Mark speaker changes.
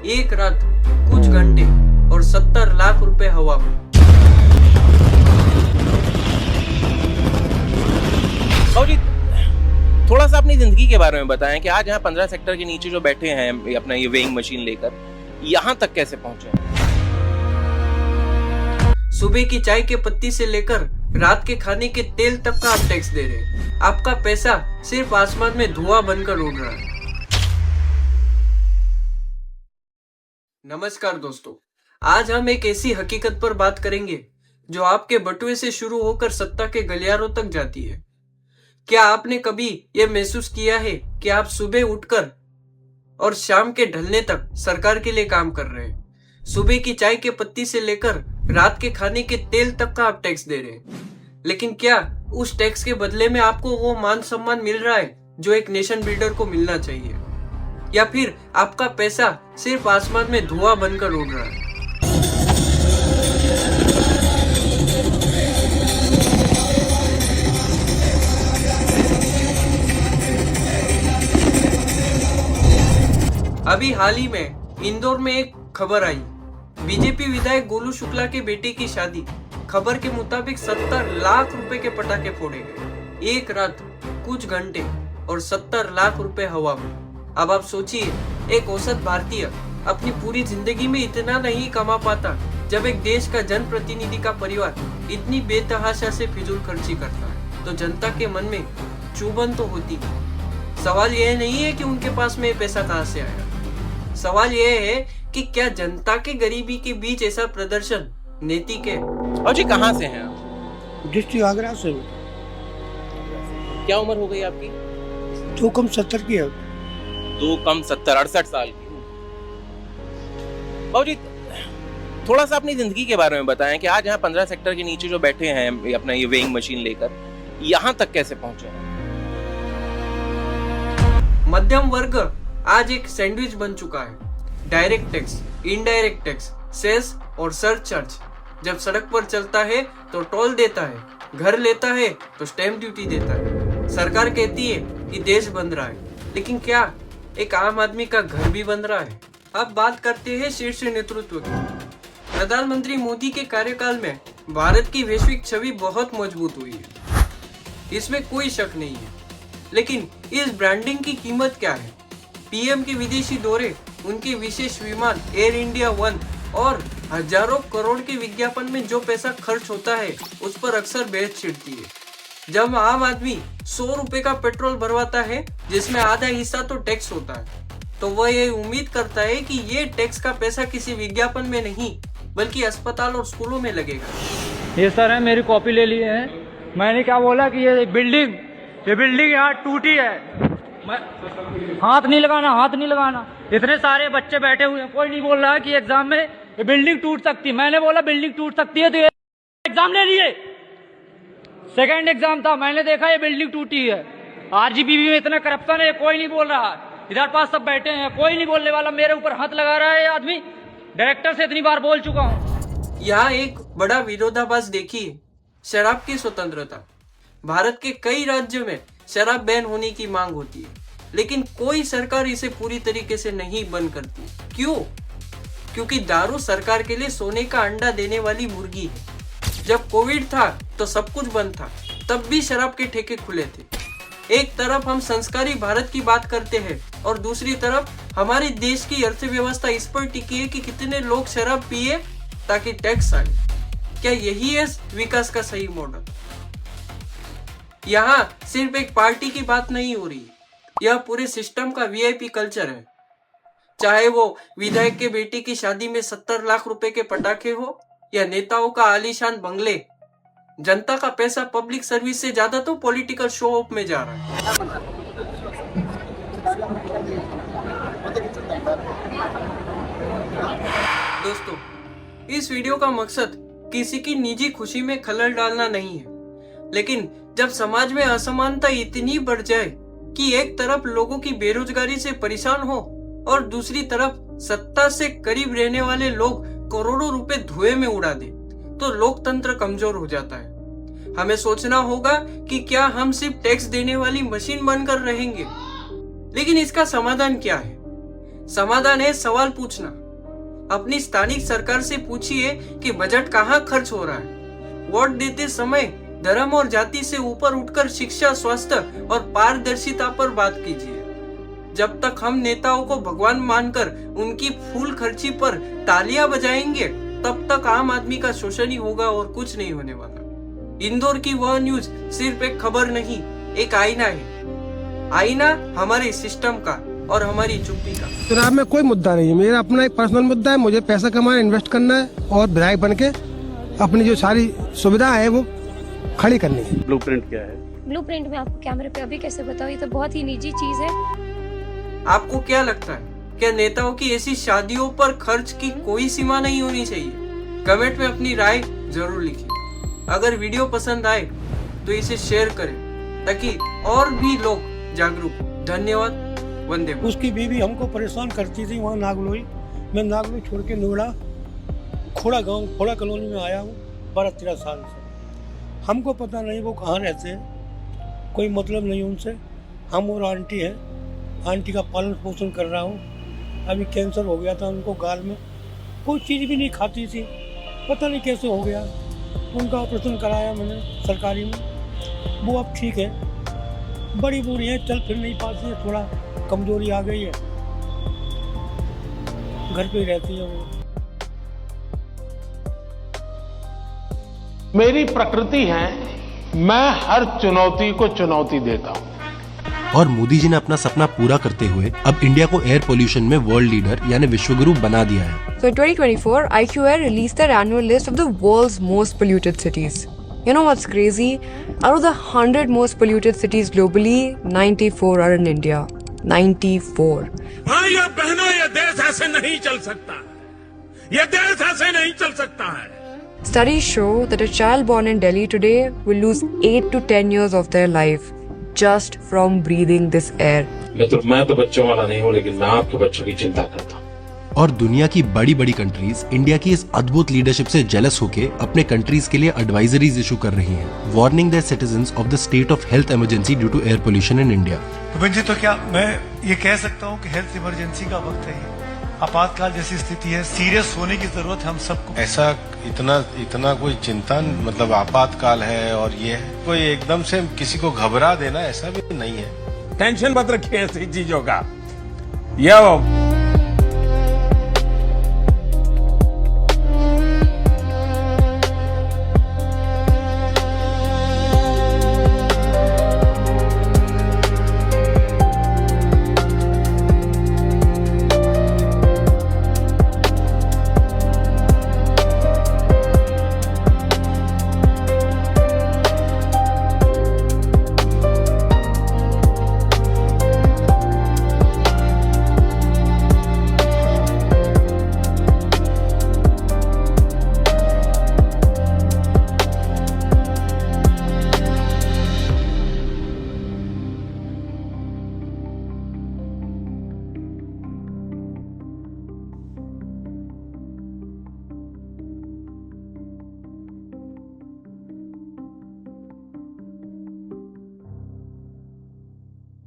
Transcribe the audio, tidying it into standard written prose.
Speaker 1: एक रात, कुछ घंटे और 70 लाख रुपए हवा में।
Speaker 2: जी, थोड़ा सा अपनी जिंदगी के बारे में बताएं कि आज यहाँ 15 सेक्टर के नीचे जो बैठे हैं अपना ये वेइंग मशीन लेकर, यहाँ तक कैसे पहुंचे?
Speaker 1: सुबह की चाय के पत्ती से लेकर रात के खाने के तेल तक का आप टैक्स दे रहे हैं। आपका पैसा सिर्फ आसमान में धुआं बनकर उड़ रहा है। नमस्कार दोस्तों, आज हम एक ऐसी हकीकत पर बात करेंगे जो आपके बटुए से शुरू होकर सत्ता के गलियारों तक जाती है। क्या आपने कभी यह महसूस किया है कि आप सुबह उठकर और शाम के ढलने तक सरकार के लिए काम कर रहे हैं? सुबह की चाय के पत्ती से लेकर रात के खाने के तेल तक का आप टैक्स दे रहे हैं, लेकिन क्या उस टैक्स के बदले में आपको वो मान सम्मान मिल रहा है जो एक नेशन बिल्डर को मिलना चाहिए? या फिर आपका पैसा सिर्फ आसमान में धुआं बनकर उड़ रहा है? अभी हाल ही में इंदौर में एक खबर आई। बीजेपी विधायक गोलू शुक्ला के बेटे की शादी, खबर के मुताबिक 70 लाख रुपए के पटाखे फोड़े गए। एक रात, कुछ घंटे और 70 लाख रुपए हवा में। अब आप सोचिए, एक औसत भारतीय अपनी पूरी जिंदगी में इतना नहीं कमा पाता जब एक देश का जनप्रतिनिधि का परिवार इतनी बेतहाशा से फिजूल खर्ची करता है, तो जनता के मन में चुभन तो होती है। सवाल यह नहीं है कि उनके पास में पैसा कहां से आया, सवाल यह है कि क्या जनता के गरीबी के बीच ऐसा प्रदर्शन नैतिक है?
Speaker 2: और जी, कहाँ से हैं आप?
Speaker 3: डिस्ट्रिक्ट आगरा से।
Speaker 2: क्या उम्र हो गई आपकी?
Speaker 3: 2 कम 70 की है।
Speaker 2: 2 कम 70, 68 साल की। बाबू जी, थोड़ा सा अपनी जिंदगी के बारे में बताएं कि आज यहाँ 15 सेक्टर के नीचे जो बैठे हैं अपना ये वेइंग मशीन लेकर, यहाँ तक कैसे पहुंचे?
Speaker 1: मध्यम वर्ग आज एक सैंडविच बन चुका है। Direct tax, indirect tax, cess और सरचार्ज। जब सड़क पर चलता है तो टोल देता है, घर लेता है तो स्टैंप ड्यूटी देता है। सरकार कहती है कि देश बन रहा है, लेकिन क्या एक आम आदमी का घर भी बन रहा है? अब बात करते हैं शीर्ष नेतृत्व की। प्रधानमंत्री मोदी के कार्यकाल में भारत की वैश्विक छवि बहुत मजबूत हुई है, इसमें कोई शक नहीं है। लेकिन इस ब्रांडिंग की कीमत क्या है? पीएम के विदेशी दौरे, उनके विशेष विमान एयर इंडिया वन और हजारों करोड़ के विज्ञापन में जो पैसा खर्च होता है, उस पर अक्सर बहस छिड़ती है। जब आम आदमी 100 रुपए का पेट्रोल भरवाता है, जिसमें आधा हिस्सा तो टैक्स होता है, तो वह ये उम्मीद करता है कि ये टैक्स का पैसा किसी विज्ञापन में नहीं बल्कि अस्पताल और स्कूलों में लगेगा।
Speaker 4: ये सर है, मेरी कॉपी ले लिए हैं। मैंने क्या बोला कि ये बिल्डिंग यहाँ टूटी है। हाथ नहीं लगाना, हाथ नहीं लगाना। इतने सारे बच्चे बैठे हुए हैं, कोई नहीं बोल रहा है कि एग्जाम में ये बिल्डिंग टूट सकती है। मैंने बोला बिल्डिंग टूट सकती है तो ये एग्जाम ले लिए। सेकंड एग्जाम था, मैंने देखा ये बिल्डिंग टूटी है। आरजीबीवी में इतना करप्शन है, कोई नहीं बोल रहा। इधर पास सब बैठे हैं, कोई नहीं बोलने वाला। मेरे ऊपर हाथ लगा रहा है ये आदमी। डायरेक्टर से इतनी बार बोल चुका हूँ।
Speaker 1: यहाँ एक बड़ा विरोधाभास देखिए, शराब की स्वतंत्रता। भारत के कई राज्यों में शराब बैन होने की मांग होती है, लेकिन कोई सरकार इसे पूरी तरीके से नहीं बंद करती। क्यों? क्योंकि दारू सरकार के लिए सोने का अंडा देने वाली मुर्गी है। जब कोविड था तो सब कुछ बंद था, तब भी शराब के ठेके खुले थे। एक तरफ हम संस्कारी भारत की बात करते हैं और दूसरी तरफ हमारे देश की अर्थव्यवस्था इस पर टिकी है कि कितने लोग शराब पिए ताकि टैक्स आए। क्या यही है विकास का सही मॉडल? यहाँ सिर्फ एक पार्टी की बात नहीं हो रही, यह पूरे सिस्टम का वीआईपी कल्चर है। चाहे वो विधायक के बेटे की शादी में 70 लाख रुपए के पटाखे हो या नेताओं का आलीशान बंगले, जनता का पैसा पब्लिक सर्विस से ज्यादा तो पॉलिटिकल शो ऑफ में जा रहा है। दोस्तों, इस वीडियो का मकसद किसी की निजी खुशी में खलल डालना नहीं है, लेकिन जब समाज में असमानता इतनी बढ़ जाए कि एक तरफ लोगों की बेरोजगारी से परेशान हो और दूसरी तरफ सत्ता से करीब रहने वाले लोग करोड़ों रुपए धुएं में उड़ा दे, तो लोकतंत्र कमजोर हो जाता है। हमें सोचना होगा कि क्या हम सिर्फ टैक्स देने वाली मशीन बनकर रहेंगे। लेकिन इसका समाधान क्या है? समाधान है सवाल पूछना। अपनी स्थानिक सरकार से पूछिए कि बजट कहाँ खर्च हो रहा है। वोट देते समय धर्म और जाति से ऊपर उठकर शिक्षा, स्वास्थ्य और पारदर्शिता पर बात कीजिए। जब तक हम नेताओं को भगवान मानकर उनकी फूल खर्ची पर तालियां बजाएंगे, तब तक आम आदमी का शोषण ही होगा और कुछ नहीं होने वाला। इंदौर की वह न्यूज सिर्फ एक खबर नहीं, एक आईना है। आईना हमारे सिस्टम का और हमारी चुप्पी का।
Speaker 5: चुनाव में कोई मुद्दा नहीं है, मेरा अपना एक पर्सनल मुद्दा है। मुझे पैसा कमाना, इन्वेस्ट करना है और विधायक बन के अपनी जो सारी सुविधा है वो खड़ी करनी है।
Speaker 6: ब्लूप्रिंट क्या है?
Speaker 7: ब्लूप्रिंट में आपको कैमरे पे अभी कैसे बताऊं, ये तो बहुत ही निजी चीज है।
Speaker 1: आपको क्या लगता है, क्या नेताओं की ऐसी शादियों पर खर्च की कोई सीमा नहीं होनी चाहिए? कमेंट में अपनी राय जरूर लिखिए। अगर वीडियो पसंद आए तो इसे शेयर करें ताकि और भी लोग जागरूक हो। धन्यवाद। वंदे मातरम।
Speaker 3: उसकी बीवी हमको परेशान करती थी वहाँ नागलोई। मैं नागलोई छोड़ के नोएडा खोड़ा गांव, खोड़ा कॉलोनी में आया हूँ 12-13 साल से। हमको पता नहीं वो कहाँ रहते हैं, कोई मतलब नहीं उनसे। हम और आंटी है, आंटी का पालन पोषण कर रहा हूँ। अभी कैंसर हो गया था उनको गाल में, कोई चीज़ भी नहीं खाती थी, पता नहीं कैसे हो गया। उनका ऑपरेशन कराया मैंने सरकारी में, वो अब ठीक है। बड़ी बूढ़ी है, चल फिर नहीं पाती है, थोड़ा कमजोरी आ गई है, घर पे ही रहती है वो।
Speaker 8: मेरी प्रकृति है, मैं हर चुनौती को चुनौती देता हूँ।
Speaker 9: और मोदी जी ने अपना सपना पूरा करते हुए अब इंडिया को एयर पोल्यूशन में वर्ल्ड लीडर यानी विश्वगुरु बना दिया है।
Speaker 10: So in 2024, IQAir released their annual list of the world's most polluted cities. You know what's crazy? Out of the 100 most polluted cities globally, 94 are in India. 94.
Speaker 11: भाइयों बहनों, ये देश ऐसे नहीं चल सकता, ये देश ऐसे नहीं चल सकता है।
Speaker 10: Studies show that a child born in Delhi today will lose 8 to 10 years of their life just from breathing this air.
Speaker 11: मैं तो बच्चों वाला नहीं हूँ, लेकिन मैं आपके बच्चों की चिंता करता हूँ।
Speaker 9: और दुनिया की बड़ी बड़ी कंट्रीज इंडिया की इस अद्भुत लीडरशिप से जेलस होके अपने कंट्रीज के लिए एडवाइजरीज इशू कर रही हैं, warning their citizens of the state of health emergency due to air pollution in India.
Speaker 12: जी, तो क्या मैं ये कह सकता हूँ कि हेल्थ इमरजेंसी का वक्त है, ये आपातकाल जैसी स्थिति है, सीरियस होने की जरूरत है हम सबको।
Speaker 13: ऐसा इतना कोई चिंता, मतलब आपातकाल है और ये है, कोई एकदम से किसी को घबरा देना ऐसा भी नहीं है।
Speaker 11: टेंशन मत रखिए ऐसी चीजों का। ये